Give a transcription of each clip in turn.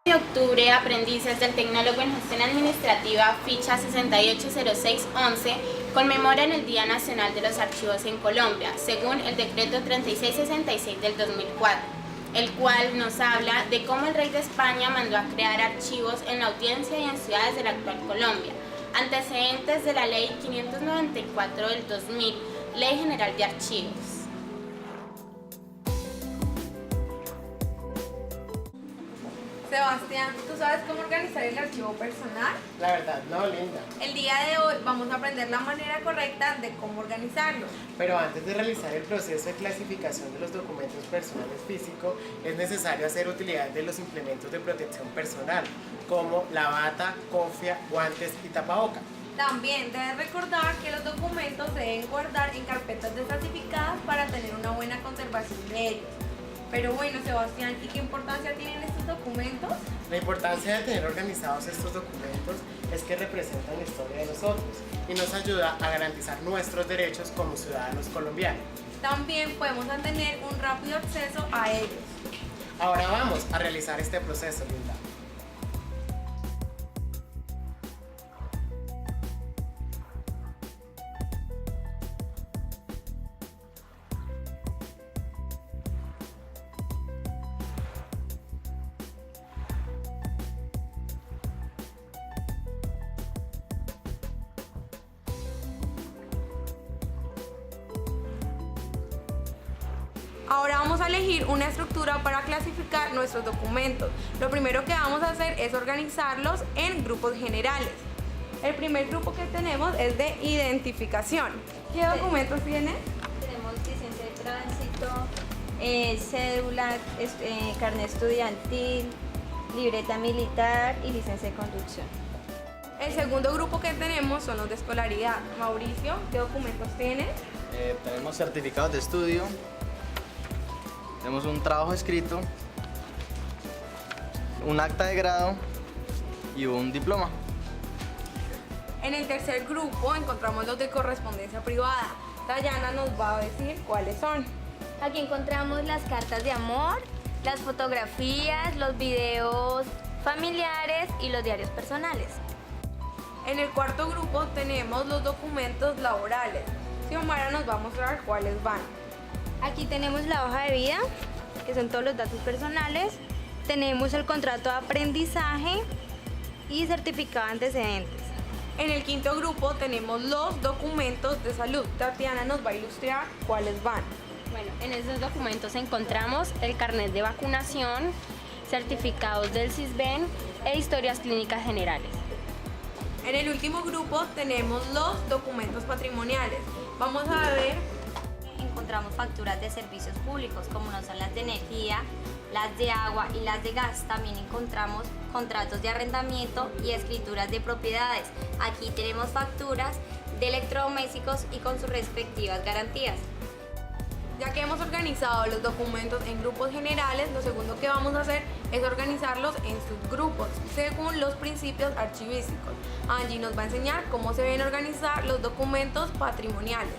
De octubre, aprendices del Tecnólogo en Gestión Administrativa, ficha 680611, conmemoran el Día Nacional de los Archivos en Colombia, según el Decreto 3666 del 2004, el cual nos habla de cómo el rey de España mandó a crear archivos en la Audiencia y en ciudades de la actual Colombia, antecedentes de la Ley 594 del 2000, Ley General de Archivos. Sebastián, ¿tú sabes cómo organizar el archivo personal? La verdad, no, Linda. El día de hoy vamos a aprender la manera correcta de cómo organizarlo. Pero antes de realizar el proceso de clasificación de los documentos personales físicos, es necesario hacer utilidad de los implementos de protección personal, como la bata, cofia, guantes y tapaboca. También debes recordar que los documentos se deben guardar en carpetas desclasificadas para tener una buena conservación de ellos. Pero bueno, Sebastián, ¿y qué importancia tienen estos documentos? La importancia de tener organizados estos documentos es que representan la historia de nosotros y nos ayuda a garantizar nuestros derechos como ciudadanos colombianos. También podemos tener un rápido acceso a ellos. Ahora vamos a realizar este proceso, Linda. Ahora vamos a elegir una estructura para clasificar nuestros documentos. Lo primero que vamos a hacer es organizarlos en grupos generales. El primer grupo que tenemos es de identificación. ¿Qué documentos tiene? Tenemos licencia de tránsito, cédula, carnet estudiantil, libreta militar y licencia de conducción. El segundo grupo que tenemos son los de escolaridad. Mauricio, ¿qué documentos tiene? Tenemos certificados de estudio, tenemos un trabajo escrito, un acta de grado y un diploma. En el tercer grupo encontramos los de correspondencia privada. Dayana nos va a decir cuáles son. Aquí encontramos las cartas de amor, las fotografías, los videos familiares y los diarios personales. En el cuarto grupo tenemos los documentos laborales. Xiomara nos va a mostrar cuáles van. Aquí tenemos la hoja de vida, que son todos los datos personales. Tenemos el contrato de aprendizaje y certificado de antecedentes. En el quinto grupo tenemos los documentos de salud. Tatiana nos va a ilustrar cuáles van. Bueno, en esos documentos encontramos el carnet de vacunación, certificados del CISBEN e historias clínicas generales. En el último grupo tenemos los documentos patrimoniales. Vamos a ver. Encontramos facturas de servicios públicos, como no son las de energía, las de agua y las de gas. También encontramos contratos de arrendamiento y escrituras de propiedades. Aquí tenemos facturas de electrodomésticos y con sus respectivas garantías. Ya que hemos organizado los documentos en grupos generales, lo segundo que vamos a hacer es organizarlos en subgrupos, según los principios archivísticos. Angie nos va a enseñar cómo se deben organizar los documentos patrimoniales.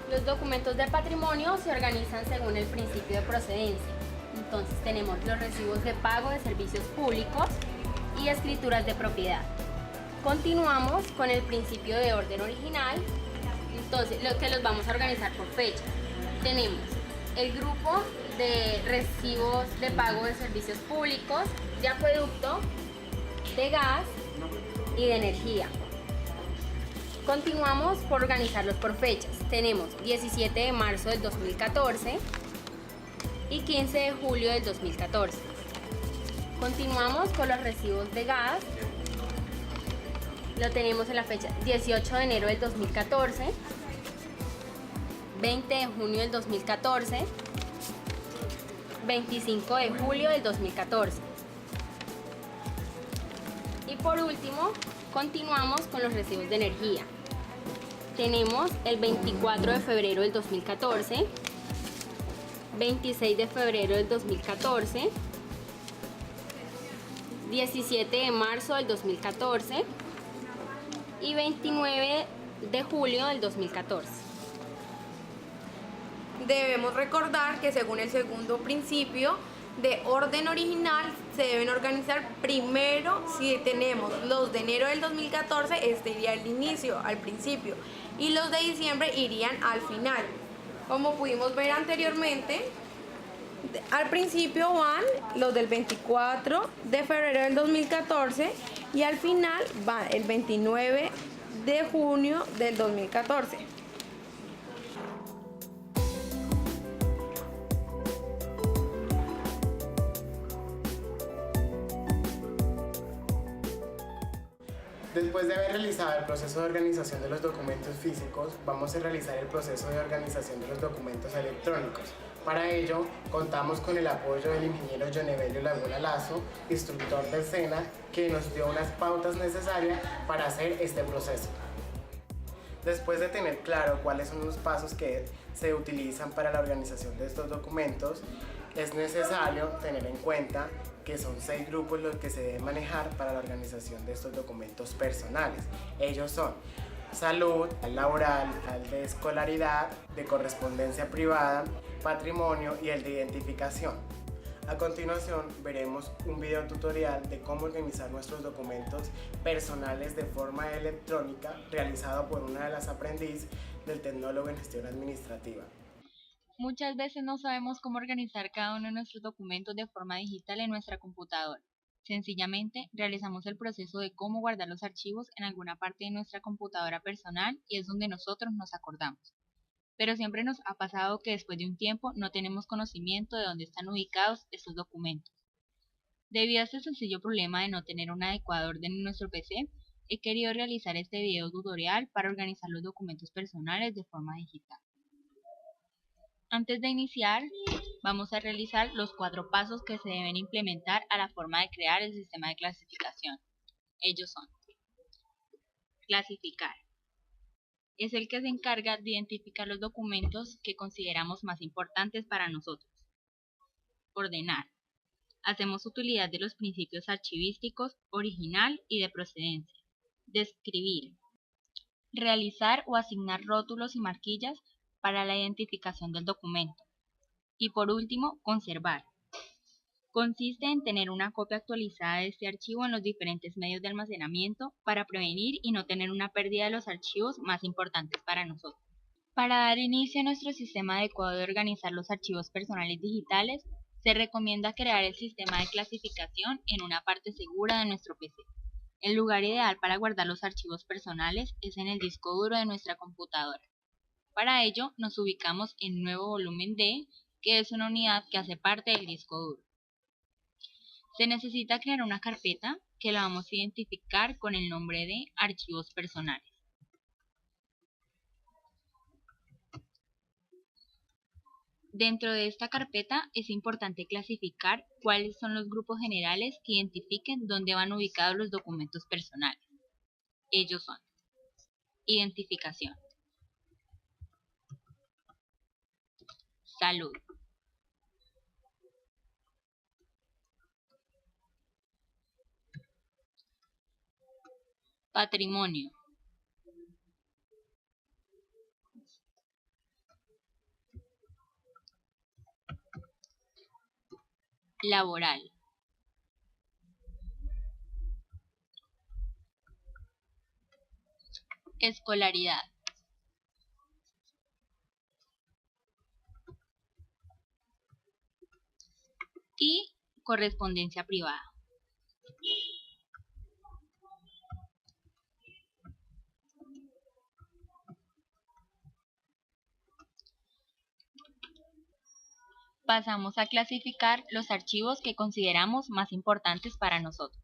Los documentos de patrimonio se organizan según el principio de procedencia. Entonces tenemos los recibos de pago de servicios públicos y escrituras de propiedad. Continuamos con el principio de orden original. Entonces, lo que los vamos a organizar por fecha. Tenemos el grupo de recibos de pago de servicios públicos, de acueducto, de gas y de energía. Continuamos por organizarlos por fechas. Tenemos 17 de marzo del 2014 y 15 de julio del 2014. Continuamos con los recibos de gas. Lo tenemos en la fecha 18 de enero del 2014, 20 de junio del 2014, 25 de julio del 2014. Y por último, continuamos con los recibos de energía. Tenemos el 24 de febrero del 2014, 26 de febrero del 2014, 17 de marzo del 2014 y 29 de julio del 2014. Debemos recordar que según el segundo principio, de orden original se deben organizar primero. Si tenemos los de enero del 2014, este iría al inicio, al principio, y los de diciembre irían al final. Como pudimos ver anteriormente, al principio van los del 24 de febrero del 2014 y al final van el 29 de junio del 2014. Después de haber realizado el proceso de organización de los documentos físicos, vamos a realizar el proceso de organización de los documentos electrónicos. Para ello, contamos con el apoyo del ingeniero John Evelio Laguna Lazo, instructor del SENA, que nos dio unas pautas necesarias para hacer este proceso. Después de tener claro cuáles son los pasos que se utilizan para la organización de estos documentos, es necesario tener en cuenta que son 6 grupos los que se deben manejar para la organización de estos documentos personales. Ellos son salud, laboral, el de escolaridad, de correspondencia privada, patrimonio y el de identificación. A continuación veremos un video tutorial de cómo organizar nuestros documentos personales de forma electrónica realizado por una de las aprendices del Tecnólogo en Gestión Administrativa. Muchas veces no sabemos cómo organizar cada uno de nuestros documentos de forma digital en nuestra computadora. Sencillamente, realizamos el proceso de cómo guardar los archivos en alguna parte de nuestra computadora personal y es donde nosotros nos acordamos. Pero siempre nos ha pasado que después de un tiempo no tenemos conocimiento de dónde están ubicados estos documentos. Debido a este sencillo problema de no tener un adecuado orden en nuestro PC, he querido realizar este video tutorial para organizar los documentos personales de forma digital. Antes de iniciar, vamos a realizar los 4 pasos que se deben implementar a la forma de crear el sistema de clasificación. Ellos son: clasificar. Es el que se encarga de identificar los documentos que consideramos más importantes para nosotros. Ordenar. Hacemos utilidad de los principios archivísticos, original y de procedencia. Describir. Realizar o asignar rótulos y marquillas para la identificación del documento. Y por último, conservar. Consiste en tener una copia actualizada de este archivo en los diferentes medios de almacenamiento para prevenir y no tener una pérdida de los archivos más importantes para nosotros. Para dar inicio a nuestro sistema adecuado de organizar los archivos personales digitales, se recomienda crear el sistema de clasificación en una parte segura de nuestro PC. El lugar ideal para guardar los archivos personales es en el disco duro de nuestra computadora. Para ello, nos ubicamos en Nuevo Volumen D, que es una unidad que hace parte del disco duro. Se necesita crear una carpeta que la vamos a identificar con el nombre de Archivos Personales. Dentro de esta carpeta es importante clasificar cuáles son los grupos generales que identifiquen dónde van ubicados los documentos personales. Ellos son: identificación, salud, patrimonio, laboral, escolaridad, y correspondencia privada. Pasamos a clasificar los archivos que consideramos más importantes para nosotros.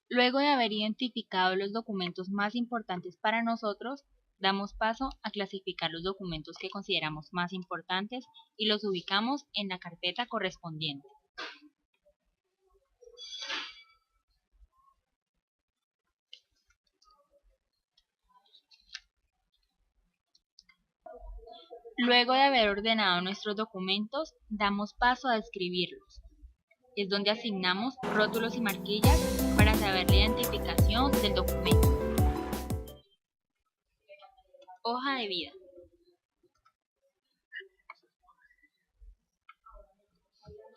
Luego de haber identificado los documentos más importantes para nosotros, damos paso a clasificar los documentos que consideramos más importantes y los ubicamos en la carpeta correspondiente. Luego de haber ordenado nuestros documentos, damos paso a describirlos. Es donde asignamos rótulos y marquillas para saber la identificación de vida.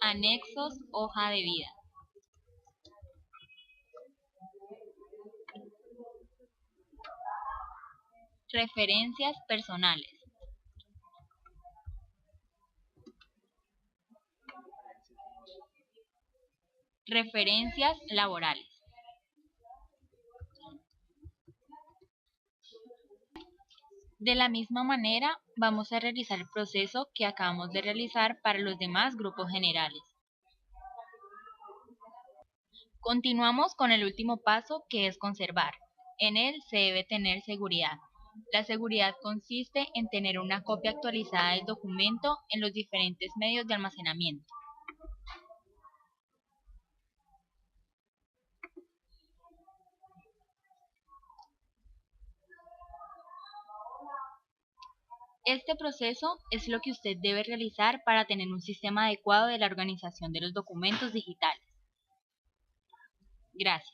Anexos, hoja de vida. Referencias personales. Referencias laborales. De la misma manera, vamos a realizar el proceso que acabamos de realizar para los demás grupos generales. Continuamos con el último paso, que es conservar. En él se debe tener seguridad. La seguridad consiste en tener una copia actualizada del documento en los diferentes medios de almacenamiento. Este proceso es lo que usted debe realizar para tener un sistema adecuado de la organización de los documentos digitales. Gracias.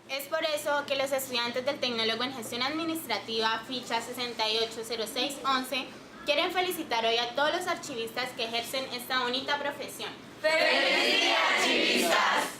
Es por eso que los estudiantes del Tecnólogo en Gestión Administrativa, ficha 680611, quieren felicitar hoy a todos los archivistas que ejercen esta bonita profesión. ¡Feliz día, archivistas!